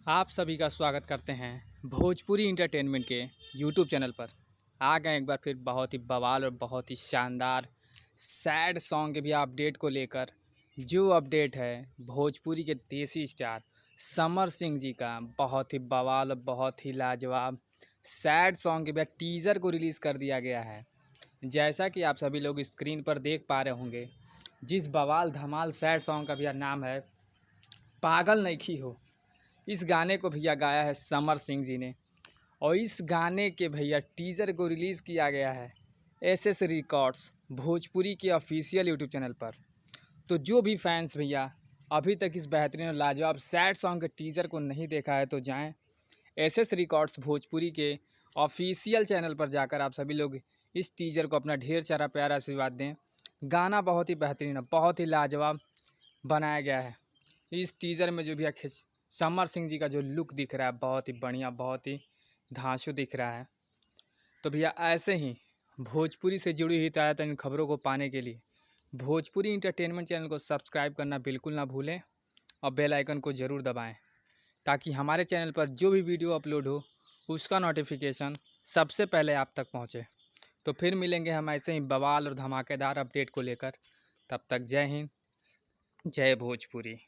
आप सभी का स्वागत करते हैं भोजपुरी इंटरटेनमेंट के यूट्यूब चैनल पर। आ गए एक बार फिर बहुत ही बवाल और बहुत ही शानदार सैड सॉन्ग के भी अपडेट को लेकर। जो अपडेट है भोजपुरी के देसी स्टार समर सिंह जी का, बहुत ही बवाल और बहुत ही लाजवाब सैड सॉन्ग के भी टीज़र को रिलीज़ कर दिया गया है। जैसा कि आप सभी लोग स्क्रीन पर देख पा रहे होंगे, जिस बवाल धमाल सैड सॉन्ग का भी नाम है पागल नइखी हो। इस गाने को भैया गाया है समर सिंह जी ने, और इस गाने के भैया टीज़र को रिलीज़ किया गया है एसएस रिकॉर्ड्स भोजपुरी के ऑफिशियल यूट्यूब चैनल पर। तो जो भी फैंस भैया अभी तक इस बेहतरीन और लाजवाब सैड सॉन्ग के टीज़र को नहीं देखा है तो जाएं एसएस रिकॉर्ड्स भोजपुरी के ऑफिशियल चैनल पर जाकर आप सभी लोग इस टीज़र को अपना ढेर सारा प्यारा आशीर्वाद दें। गाना बहुत ही बेहतरीन है, बहुत ही लाजवाब बनाया गया है। इस टीज़र में जो भी समर सिंह जी का जो लुक दिख रहा है बहुत ही बढ़िया, बहुत ही धांसू दिख रहा है। तो भैया ऐसे ही भोजपुरी से जुड़ी हुई ताज़ा तरीन खबरों को पाने के लिए भोजपुरी इंटरटेनमेंट चैनल को सब्सक्राइब करना बिल्कुल ना भूलें और बेल आइकन को ज़रूर दबाएं, ताकि हमारे चैनल पर जो भी वीडियो अपलोड हो उसका नोटिफिकेशन सबसे पहले आप तक पहुंचे। तो फिर मिलेंगे हम ऐसे ही बवाल और धमाकेदार अपडेट को लेकर। तब तक जय हिंद, जय भोजपुरी।